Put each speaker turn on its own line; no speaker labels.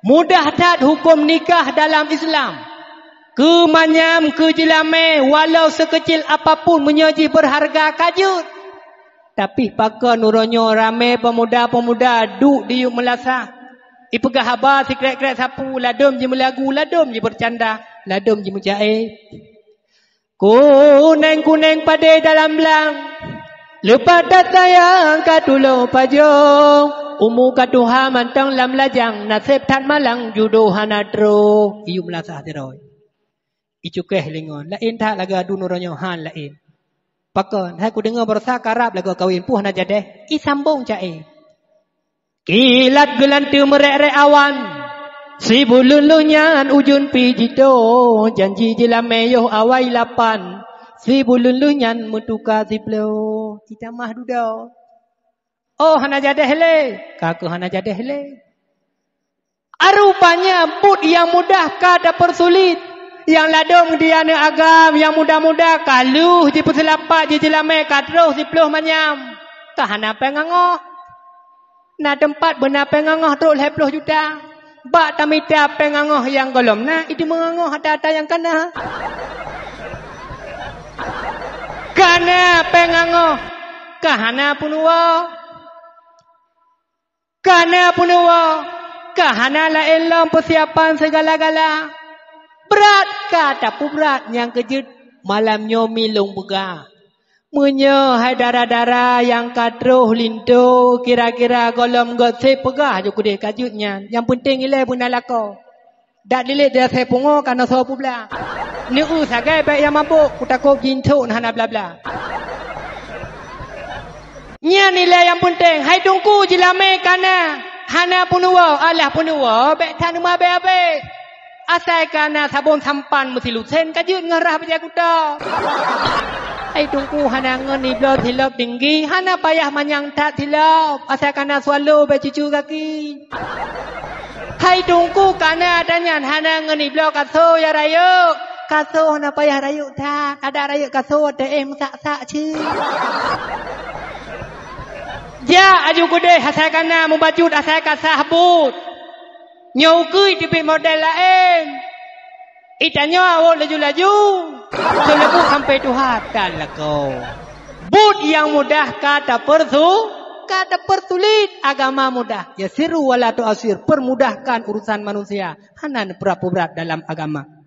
Mudah tak hukum nikah dalam Islam? Ke manyam, ke jelame, walau sekecil apapun menyaji berharga kajut. Tapi pakar nuronyo ramai pemuda-pemuda duk diuk melasah. Ipegah habar sikret-kret sapu, ladum je melagu, ladum je bercanda, ladum je mencair. Kuneng-kuneng pada dalam belang, lepas dat sayang katulo pajong. Umu katuha mantang lam lajang, nasib tan malang judo hanadro. Iu melasah tiroy. Icukeh lengon, lain tak laga adu nuronyo han lain. Pakon, hai ku dengar berasa karab lagu kawin puh na jadeh. I sambung cae. Kilat gelantu merek-rek awan. Si bulun-lunyan ujun pijito. Janji jelame yoh awai lapan. Si bulun-lunyan mutuka ziplo. Kita mah duda. Oh hana jadeh le. Kaku hana jadeh le. Arupanya but yang mudah kada persulit. Yang ladung dia ni agam, yang muda-muda kaluh di perselapak di jelame kadroh di peluh manyam. Kahana pengangoh. Na tempat benar pengangoh teruk 10 juta. Bak tamita pengangoh yang golom na itu mengangoh ada yang kana. Kana pengangoh. Kahana punuwa. Kana punuwa. Kahana la elam persiapan segala-gala. Berat kata pu berat yang kejut malam nyomi long bega. Munyo hai darah-darah yang kadroh linto kira-kira golom gosip pegah je kude kajutnya. Yang penting ile buna lako. Dak dilit dia saya pungo kana so pu bla. Ni sagai baik yang mabuk kutakop jinto hana bla bla. Nya nilai yang penting hai tungku jilame kana hana punuwa alah punuwa baik tan ma bae. Asai kana sabun sampan mesti lusen kajut ngarah beja kuda. Ai tungku hana ngeni blo tilop tinggi hana payah manyang tak tilop. Asai kana swallow be cucu kaki. Hai tungku kana adanya hana ngeni blo kaso ya rayu. Kaso hana payah rayu tak. Ada rayu kaso te sak-sak ci. Ja aju kude asai kana mubajut asai kasah but. Nyokui tipe model lain. Itanya awak laju-laju. Selebut sampai Tuhan. Dan kau. But yang mudah kata persulit. Agama mudah. Ya siru wala tu asir. Permudahkan urusan manusia. Hanan berapa berat dalam agama.